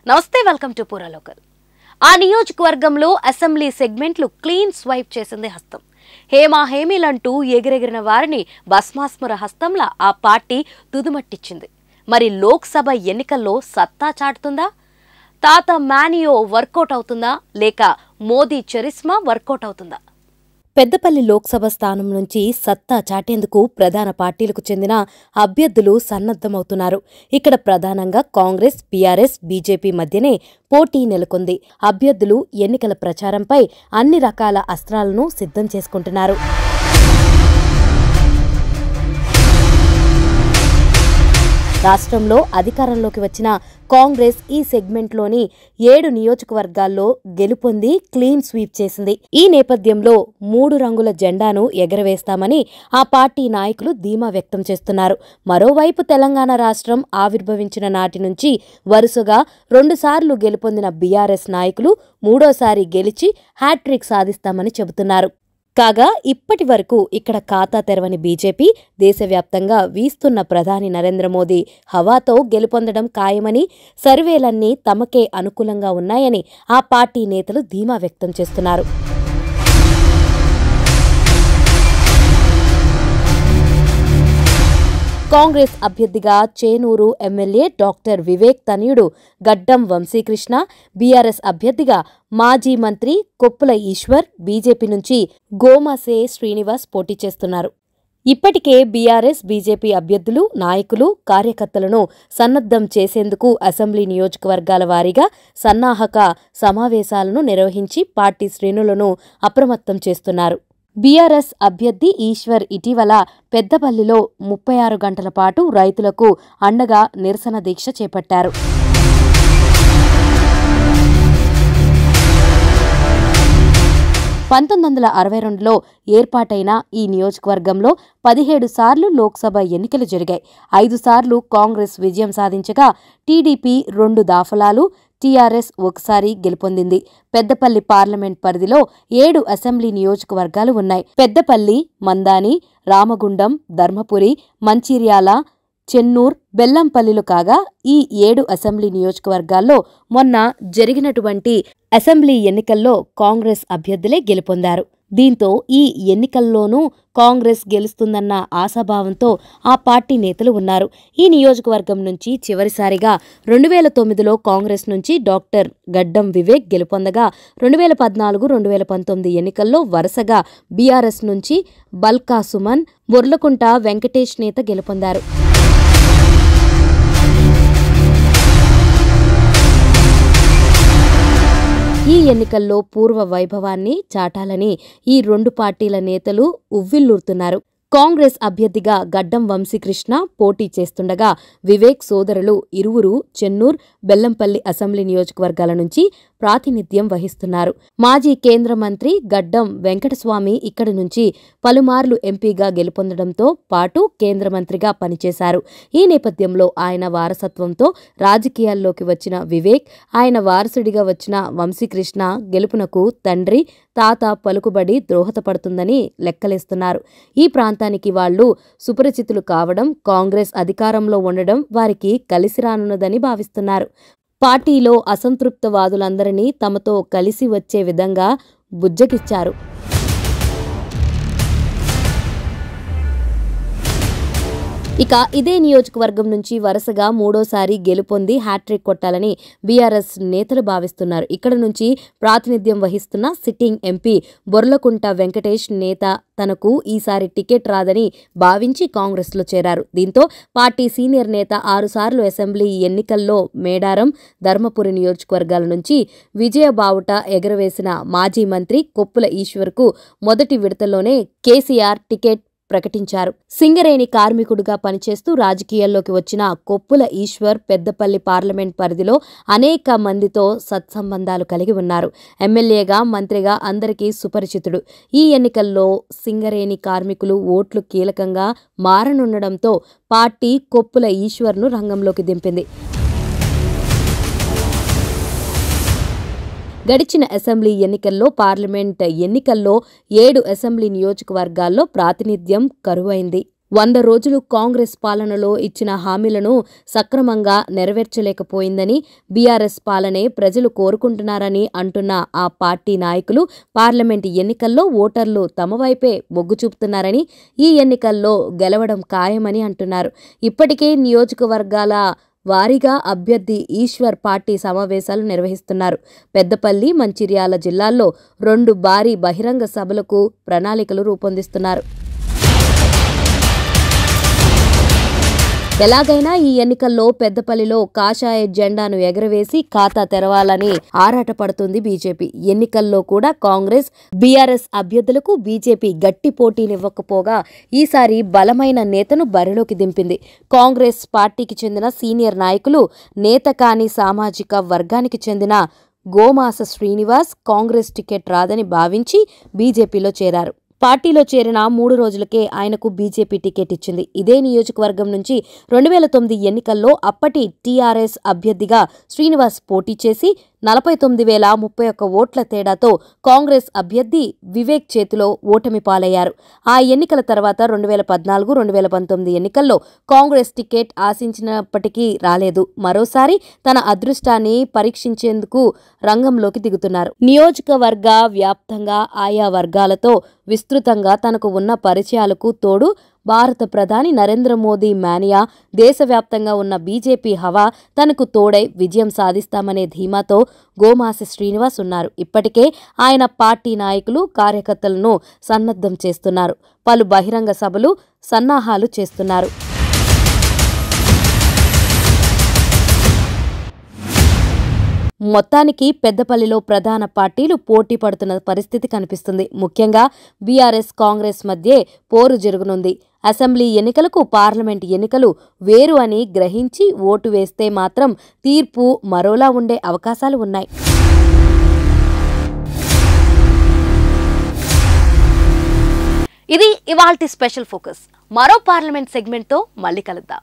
నమస్తే welcome to పూరా local. ఆ నియోజకవర్గంలో అసెంబ్లీ సెగ్మెంట్లు క్లీన్ స్వైప్ చేసింది హస్తం. హేమీలంటూ ఎగిరెగిరిన వారిని భస్మాస్మర హస్తంలా ఆ పార్టీ తుదుమట్టించింది. మరి లోక్సభ ఎన్నికల్లో సత్తా చాటుతుందా? తాత మానియో వర్కౌట్ అవుతుందా లేక మోదీ చరిస్మా వర్కౌట్ అవుతుందా? పెద్దపల్లి లోక్సభ స్థానం నుంచి సత్తా చాటేందుకు ప్రధాన పార్టీలకు చెందిన అభ్యర్థులు సన్నద్దమవుతున్నారు. ఇక్కడ ప్రధానంగా కాంగ్రెస్, బీఆర్ఎస్, బీజేపీ మధ్యనే పోటీ నెలకొంది. అభ్యర్థులు ఎన్నికల ప్రచారంపై అన్ని రకాల అస్త్రాలను సిద్ధం చేసుకుంటున్నారు. రాష్ట్రంలో అధికారంలోకి వచ్చిన కాంగ్రెస్ ఈ సెగ్మెంట్లోని 7 నియోజకవర్గాల్లో గెలుపొంది క్లీన్ స్వీప్ చేసింది. ఈ నేపథ్యంలో 3 రంగుల జెండాను ఎగరవేస్తామని ఆ పార్టీ నాయకులు ధీమా వ్యక్తం చేస్తున్నారు. మరోవైపు తెలంగాణ రాష్ట్రం ఆవిర్భవించిన నాటి నుంచి వరుసగా 2 సార్లు గెలుపొందిన బీఆర్ఎస్ నాయకులు మూడోసారి గెలిచి హ్యాట్రిక్ సాధిస్తామని చెబుతున్నారు. కాగా ఇప్పటి వరకు ఇక్కడ ఖాతా తెరవని బీజేపీ దేశవ్యాప్తంగా వీస్తున్న ప్రధాని నరేంద్ర మోదీ హవాతో గెలుపొందడం ఖాయమని, సర్వేలన్నీ తమకే అనుకూలంగా ఉన్నాయని ఆ పార్టీ నేతలు ధీమా వ్యక్తం చేస్తున్నారు. కాంగ్రెస్ అభ్యర్థిగా చేనూరు ఎమ్మెల్యే డాక్టర్ వివేక్ తనయుడు గడ్డం వంశీకృష్ణ, బీఆర్ఎస్ అభ్యర్థిగా మాజీ మంత్రి కొప్పుల ఈశ్వర్, బీజేపీ నుంచి గోమాసే శ్రీనివాస్ పోటీ చేస్తున్నారు. ఇప్పటికే బీఆర్ఎస్, బీజేపీ అభ్యర్థులు, నాయకులు, కార్యకర్తలను సన్నద్దం చేసేందుకు అసెంబ్లీ నియోజకవర్గాల వారీగా సన్నాహక సమావేశాలను నిర్వహించి పార్టీ శ్రేణులను అప్రమత్తం చేస్తున్నారు. బీఆర్ఎస్ అభ్యర్థి ఈశ్వర్ ఇటీవల పెద్దపల్లిలో 36 గంటల పాటు రైతులకు అండగా నిరసన దీక్ష చేపట్టారు. (1962) ఏర్పాటైన ఈ నియోజకవర్గంలో 17 సార్లు లోక్సభ ఎన్నికలు జరిగాయి. 5 సార్లు కాంగ్రెస్ విజయం సాధించగా టీడీపీ 2 దాఫలాలు, టీఆర్ఎస్ 1 సారి గెలుపొందింది. పెద్దపల్లి పార్లమెంట్ పరిధిలో 7 అసెంబ్లీ నియోజకవర్గాలు ఉన్నాయి. పెద్దపల్లి, మందాని, రామగుండం, ధర్మపురి, మంచిర్యాల, చెన్నూర్, బెల్లంపల్లిలు కాగా ఈ 7 అసెంబ్లీ నియోజకవర్గాల్లో మొన్న జరిగినటువంటి అసెంబ్లీ ఎన్నికల్లో కాంగ్రెస్ అభ్యర్థులే గెలుపొందారు. దీంతో ఈ ఎన్నికల్లోనూ కాంగ్రెస్ గెలుస్తుందన్న ఆశాభావంతో ఆ పార్టీ నేతలు ఉన్నారు. ఈ నియోజకవర్గం నుంచి చివరిసారిగా 2009లో కాంగ్రెస్ నుంచి డాక్టర్ గడ్డం వివేక్ గెలుపొందగా 2014, 2019 ఎన్నికల్లో వరుసగా బీఆర్ఎస్ నుంచి బల్కా సుమన్, బొర్లకుంట వెంకటేష్ నేత గెలుపొందారు. ఈ ఎన్నికల్లో పూర్వ వైభవాన్ని చాటాలని ఈ 2 పార్టీల నేతలు ఉవ్విళ్లూరుతున్నారు. కాంగ్రెస్ అభ్యర్థిగా గడ్డం వంశీకృష్ణ పోటీ చేస్తుండగా వివేక్ సోదరులు ఇరువురు చెన్నూర్, బెల్లంపల్లి అసెంబ్లీ నియోజకవర్గాల నుంచి ప్రాతినిధ్యం వహిస్తున్నారు. మాజీ కేంద్ర మంత్రి గడ్డం వెంకటస్వామి ఇక్కడి నుంచి పలుమార్లు ఎంపీగా గెలుపొందడంతో పాటు కేంద్ర మంత్రిగా పనిచేశారు. ఈ నేపథ్యంలో ఆయన వారసత్వంతో రాజకీయాల్లోకి వచ్చిన వివేక్, ఆయన వారసుడిగా వచ్చిన వంశీకృష్ణ గెలుపునకు తండ్రి, తాత పలుకుబడి దోహదపడుతుందని లెక్కలేస్తున్నారు. ఈ ప్రాంతానికి వాళ్లు సుపరిచితులు కావడం, కాంగ్రెస్ అధికారంలో ఉండడం వారికి కలిసి రానున్నదని భావిస్తున్నారు. పార్టీలో అసంతృప్తవాదులందరినీ తమతో కలిసి వచ్చే విధంగా బుజ్జగిచ్చారు. ఇక ఇదే నియోజకవర్గం నుంచి వరుసగా మూడోసారి గెలుపొంది హ్యాట్రిక్ కొట్టాలని బీఆర్ఎస్ నేతలు భావిస్తున్నారు. ఇక్కడ నుంచి ప్రాతినిధ్యం వహిస్తున్న సిట్టింగ్ ఎంపీ బొర్లకుంట వెంకటేష్ నేత తనకు ఈసారి టికెట్ రాదని భావించి కాంగ్రెస్లో చేరారు. దీంతో పార్టీ సీనియర్ నేత 6 సార్లు అసెంబ్లీ ఎన్నికల్లో మేడారం, ధర్మపురి నియోజకవర్గాల నుంచి విజయబావుట ఎగరవేసిన మాజీ మంత్రి కొప్పుల ఈశ్వర్కు మొదటి విడతలోనే కేసీఆర్ టికెట్ ప్రకటించారు. సింగరేణి కార్మికుడిగా పనిచేస్తూ రాజకీయాల్లోకి వచ్చిన కొప్పుల ఈశ్వర్ పెద్దపల్లి పార్లమెంట్ పరిధిలో అనేక మందితో సత్సంబంధాలు కలిగి ఉన్నారు. ఎమ్మెల్యేగా, మంత్రిగా అందరికీ సుపరిచితుడు. ఈ ఎన్నికల్లో సింగరేణి కార్మికులు ఓట్లు కీలకంగా మారనుండడంతో పార్టీ కొప్పుల ఈశ్వర్ను రంగంలోకి దింపింది. గడిచిన అసెంబ్లీ ఎన్నికల్లో, పార్లమెంట్ ఎన్నికల్లో 7 అసెంబ్లీ నియోజకవర్గాల్లో ప్రాతినిధ్యం కరువైంది. 100 రోజులు కాంగ్రెస్ పాలనలో ఇచ్చిన హామీలను సక్రమంగా నెరవేర్చలేకపోయిందని, బీఆర్ఎస్ పాలనే ప్రజలు కోరుకుంటున్నారని అంటున్న ఆ పార్టీ నాయకులు పార్లమెంటు ఎన్నికల్లో ఓటర్లు తమ వైపే మొగ్గు చూపుతున్నారని, ఈ ఎన్నికల్లో గెలవడం ఖాయమని అంటున్నారు. ఇప్పటికే నియోజకవర్గాల వారీగా అభ్యర్థి ఈశ్వర్ పార్టీ సమావేశాలు నిర్వహిస్తున్నారు. పెద్దపల్లి, మంచిర్యాల జిల్లాల్లో 2 భారీ బహిరంగ సభలకు ప్రణాళికలు రూపొందిస్తున్నారు. ఎలాగైనా ఈ ఎన్నికల్లో పెద్దపల్లిలో కాషాయ జెండాను ఎగరవేసి ఖాతా తెరవాలని ఆరాటపడుతుంది బీజేపీ. ఎన్నికల్లో కూడా కాంగ్రెస్, బీఆర్ఎస్ అభ్యర్థులకు బీజేపీ గట్టి పోటీనివ్వకపోగా ఈసారి బలమైన నేతను బరిలోకి దింపింది. కాంగ్రెస్ పార్టీకి చెందిన సీనియర్ నాయకులు, నేత కాని సామాజిక వర్గానికి చెందిన గోమాస శ్రీనివాస్ కాంగ్రెస్ టికెట్ రాదని భావించి బీజేపీలో చేరారు. పార్టీలో చేరిన 3 రోజులకే ఆయనకు బీజేపీ టికెట్ ఇచ్చింది. ఇదే నియోజకవర్గం నుంచి 2009 ఎన్నికల్లో అప్పటి టీఆర్ఎస్ అభ్యర్థిగా శ్రీనివాస్ పోటీ చేసి 49,031 ఓట్ల తేడాతో కాంగ్రెస్ అభ్యర్థి వివేక్ చేతిలో ఓటమి పాలయ్యారు. ఆ ఎన్నికల తర్వాత 2014, 2019 ఎన్నికల్లో కాంగ్రెస్ టికెట్ ఆశించినప్పటికీ రాలేదు. మరోసారి తన అదృష్టాన్ని పరీక్షించేందుకు రంగంలోకి దిగుతున్నారు. నియోజకవర్గ వ్యాప్తంగా ఆయా వర్గాలతో విస్తృతంగా తనకు ఉన్న పరిచయాలకు తోడు భారత ప్రధాని నరేంద్ర మోదీ మానియా, దేశవ్యాప్తంగా ఉన్న బీజేపీ హవా తనకు తోడై విజయం సాధిస్తామనే ధీమాతో గోమాసి శ్రీనివాస్ ఉన్నారు. ఇప్పటికే ఆయన పార్టీ నాయకులు, కార్యకర్తలను సన్నద్ధం చేస్తున్నారు. పలు బహిరంగ సభలు, సన్నాహాలు చేస్తున్నారు. మొత్తానికి పెద్దపల్లిలో ప్రధాన పార్టీలు పోటీ పడుతున్న పరిస్థితి కనిపిస్తుంది. ముఖ్యంగా బీఆర్ఎస్, కాంగ్రెస్ మధ్యే పోరు జరగనుంది. అసెంబ్లీ ఎన్నికలకు పార్లమెంట్ ఎన్నికలు వేరు అని గ్రహించి ఓటు వేస్తే మాత్రం తీర్పు మరోలా ఉండే అవకాశాలు ఉన్నాయి. ఇది ఇవాల్టి స్పెషల్ ఫోకస్. మరో పార్లమెంట్ సెగ్మెంట్తో మళ్ళీ కలుద్దాం.